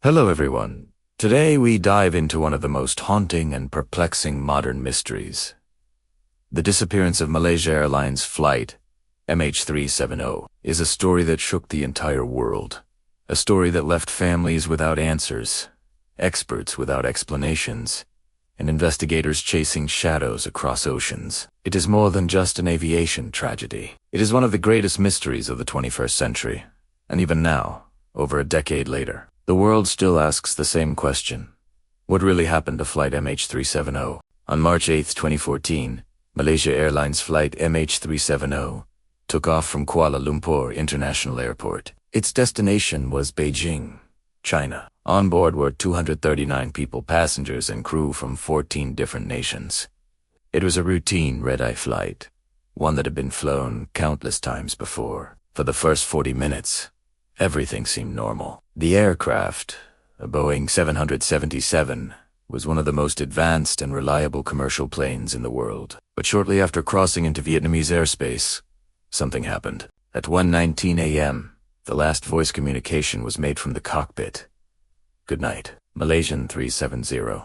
Hello everyone. Today we dive into one of the most haunting and perplexing modern mysteries. The disappearance of Malaysia Airlines Flight MH370 is a story that shook the entire world. A story that left families without answers, experts without explanations, and investigators chasing shadows across oceans. It is more than just an aviation tragedy. It is one of the greatest mysteries of the 21st century. And even now, over a decade later, the world still asks the same question. What really happened to Flight MH370? On March 8, 2014, Malaysia Airlines Flight MH370 took off from Kuala Lumpur International Airport. Its destination was Beijing, China. On board were 239 people, passengers and crew from 14 different nations. It was a routine red-eye flight, one that had been flown countless times before. For the first 40 minutes, everything seemed normal. The aircraft, a Boeing 777, was one of the most advanced and reliable commercial planes in the world. But shortly after crossing into Vietnamese airspace, something happened. At 1:19 a.m., the last voice communication was made from the cockpit. "Good night, Malaysian 370.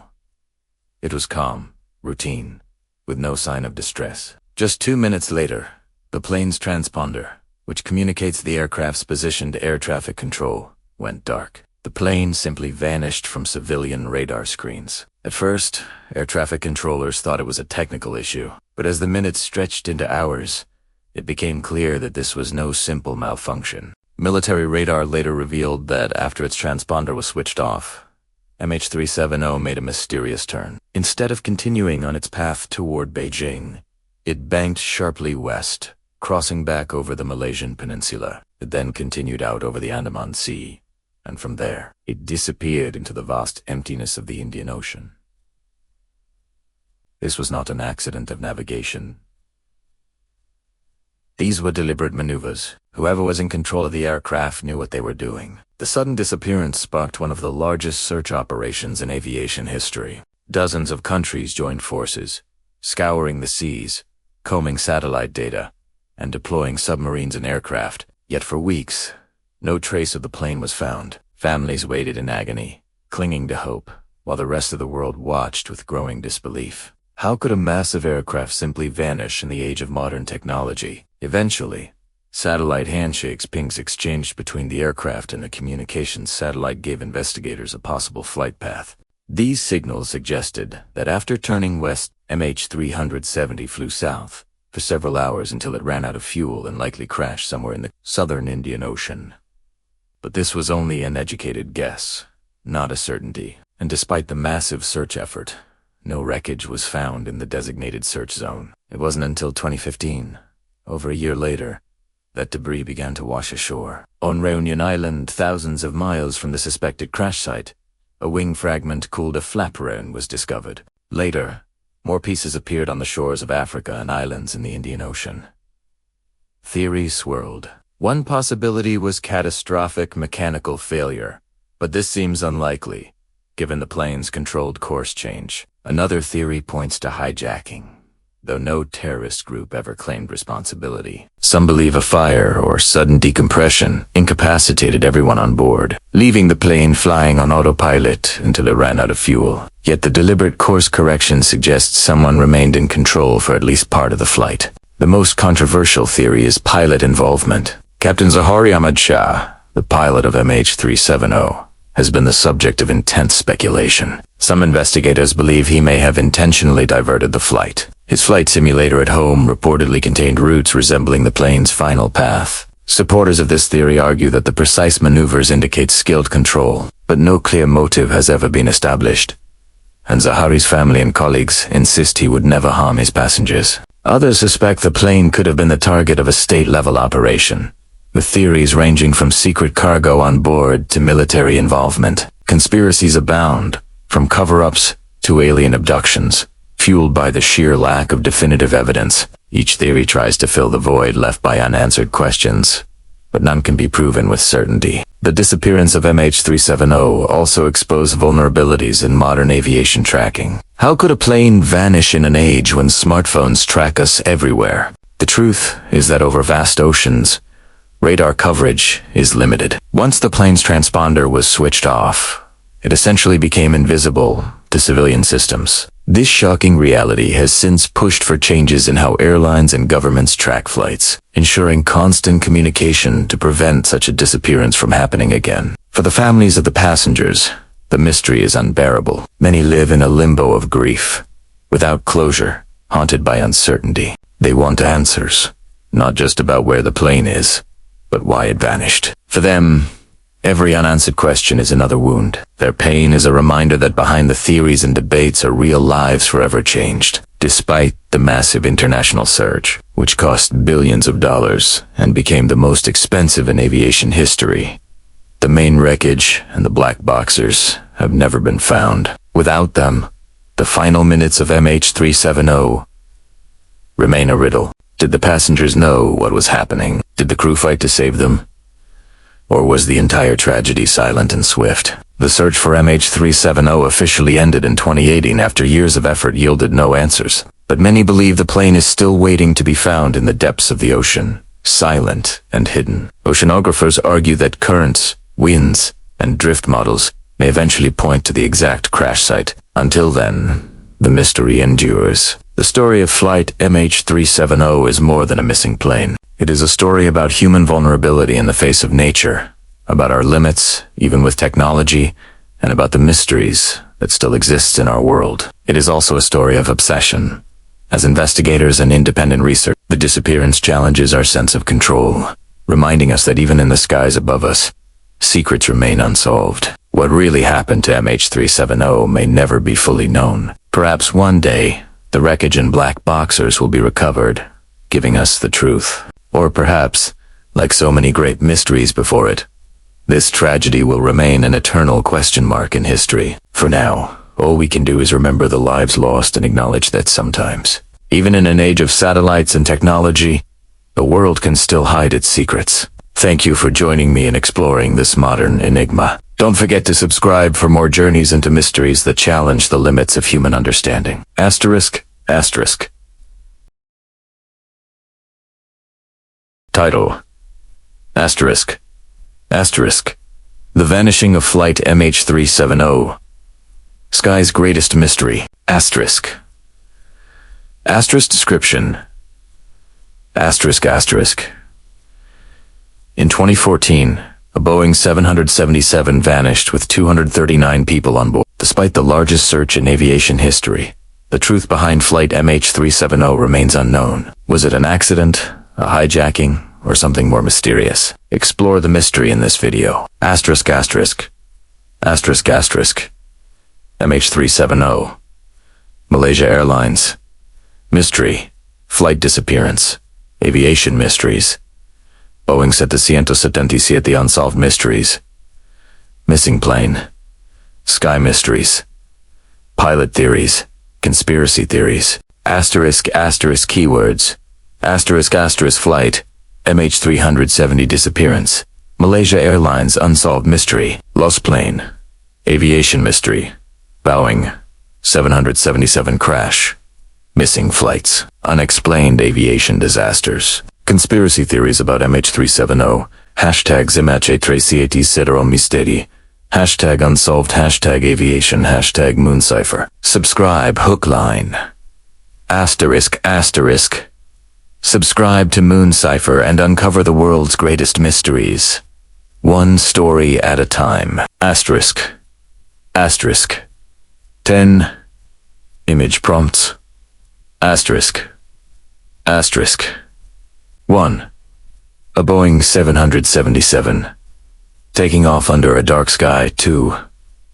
It was calm, routine, with no sign of distress. Just 2 minutes later, the plane's transponder, which communicates the aircraft's position to air traffic control, went dark. The plane simply vanished from civilian radar screens. At first, air traffic controllers thought it was a technical issue, but as the minutes stretched into hours, it became clear that this was no simple malfunction. Military radar later revealed that after its transponder was switched off, MH370 made a mysterious turn. Instead of continuing on its path toward Beijing, it banked sharply west, crossing back over the Malaysian peninsula. It then continued out over the Andaman Sea, and from there, it disappeared into the vast emptiness of the Indian Ocean. This was not an accident of navigation. These were deliberate maneuvers. Whoever was in control of the aircraft knew what they were doing. The sudden disappearance sparked one of the largest search operations in aviation history. Dozens of countries joined forces, scouring the seas, combing satellite data, and deploying submarines and aircraft. Yet for weeks, no trace of the plane was found. Families waited in agony, clinging to hope, while the rest of the world watched with growing disbelief. How could a massive aircraft simply vanish in the age of modern technology? Eventually, satellite handshakes pings exchanged between the aircraft and a communications satellite gave investigators a possible flight path. These signals suggested that after turning west, MH370 flew south for several hours until it ran out of fuel and likely crashed somewhere in the southern Indian Ocean. But this was only an educated guess, not a certainty. And despite the massive search effort, no wreckage was found in the designated search zone. It wasn't until 2015, over a year later, that debris began to wash ashore. On Reunion Island, thousands of miles from the suspected crash site, a wing fragment called a flaperon was discovered. Later, more pieces appeared on the shores of Africa and islands in the Indian Ocean. Theories swirled. One possibility was catastrophic mechanical failure, but this seems unlikely, given the plane's controlled course change. Another theory points to hijacking, though no terrorist group ever claimed responsibility. Some believe a fire or sudden decompression incapacitated everyone on board, leaving the plane flying on autopilot until it ran out of fuel. Yet the deliberate course correction suggests someone remained in control for at least part of the flight. The most controversial theory is pilot involvement. Captain Zahari Ahmad Shah, the pilot of MH370, has been the subject of intense speculation. Some investigators believe he may have intentionally diverted the flight. His flight simulator at home reportedly contained routes resembling the plane's final path. Supporters of this theory argue that the precise maneuvers indicate skilled control, but no clear motive has ever been established. And Zahari's family and colleagues insist he would never harm his passengers. Others suspect the plane could have been the target of a state-level operation, with theories ranging from secret cargo on board to military involvement. Conspiracies abound, from cover-ups to alien abductions, fueled by the sheer lack of definitive evidence. Each theory tries to fill the void left by unanswered questions, but none can be proven with certainty. The disappearance of MH370 also exposed vulnerabilities in modern aviation tracking. How could a plane vanish in an age when smartphones track us everywhere? The truth is that over vast oceans, radar coverage is limited. Once the plane's transponder was switched off, It essentially became invisible to civilian systems. This shocking reality has since pushed for changes in how airlines and governments track flights, ensuring constant communication to prevent such a disappearance from happening again. For the families of the passengers, the mystery is unbearable. Many live in a limbo of grief, without closure, haunted by uncertainty. They want answers, not just about where the plane is, but why it vanished. For them, every unanswered question is another wound. Their pain is a reminder that behind the theories and debates are real lives forever changed. Despite the massive international surge, which cost billions of dollars and became the most expensive in aviation history, the main wreckage and the black boxers have never been found. Without them, the final minutes of MH370 remain a riddle. Did the passengers know what was happening? Did the crew fight to save them? Or was the entire tragedy silent and swift? The search for MH370 officially ended in 2018 after years of effort yielded no answers. But many believe the plane is still waiting to be found in the depths of the ocean, silent and hidden. Oceanographers argue that currents, winds, and drift models may eventually point to the exact crash site. Until then, the mystery endures. The story of Flight MH370 is more than a missing plane. It is a story about human vulnerability in the face of nature, about our limits, even with technology, and about the mysteries that still exist in our world. It is also a story of obsession. As investigators and independent research, the disappearance challenges our sense of control, reminding us that even in the skies above us, secrets remain unsolved. What really happened to MH370 may never be fully known. Perhaps one day, the wreckage and black boxers will be recovered, giving us the truth. Or perhaps, like so many great mysteries before it, this tragedy will remain an eternal question mark in history. For now, all we can do is remember the lives lost and acknowledge that sometimes, even in an age of satellites and technology, the world can still hide its secrets. Thank you for joining me in exploring this modern enigma. Don't forget to subscribe for more journeys into mysteries that challenge the limits of human understanding. Asterisk. Title. Asterisk. The Vanishing of Flight MH370. Sky's Greatest Mystery. Asterisk description. In 2014, a Boeing 777 vanished with 239 people on board. Despite the largest search in aviation history, the truth behind Flight MH370 remains unknown. Was it an accident, a hijacking, or something more mysterious? Explore the mystery in this video. MH370. Malaysia Airlines. Mystery. Flight disappearance. Aviation mysteries. Boeing 777 Unsolved mysteries. Missing plane. Sky mysteries. Pilot theories. Conspiracy theories. Keywords. Flight MH370 disappearance. Malaysia Airlines unsolved mystery. Lost plane. Aviation mystery. Boeing 777 crash. Missing flights. Unexplained aviation disasters. Conspiracy theories about MH370. Hashtags MH370 misteri. Hashtag unsolved. Hashtag aviation. Hashtag moon cipher. Subscribe hook line. Asterisk. Subscribe to Moon Cipher and uncover the world's greatest mysteries. One story at a time. Asterisk. 10. Image prompts. Asterisk. 1. A Boeing 777. Taking off under a dark sky. 2.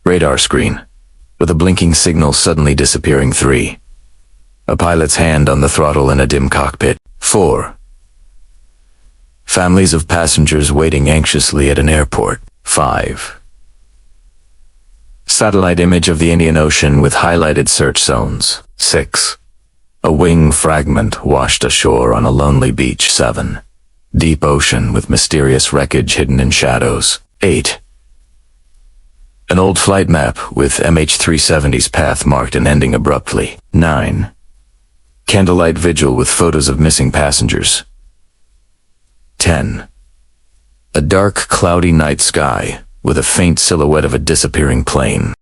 Radar screen, with a blinking signal suddenly disappearing. 3. A pilot's hand on the throttle in a dim cockpit. 4. Families of passengers waiting anxiously at an airport. 5. Satellite image of the Indian Ocean with highlighted search zones. 6. A wing fragment washed ashore on a lonely beach. 7. Deep ocean with mysterious wreckage hidden in shadows. 8. An old flight map with MH370's path marked and ending abruptly. 9. Candlelight vigil with photos of missing passengers. 10. A dark, cloudy night sky with a faint silhouette of a disappearing plane.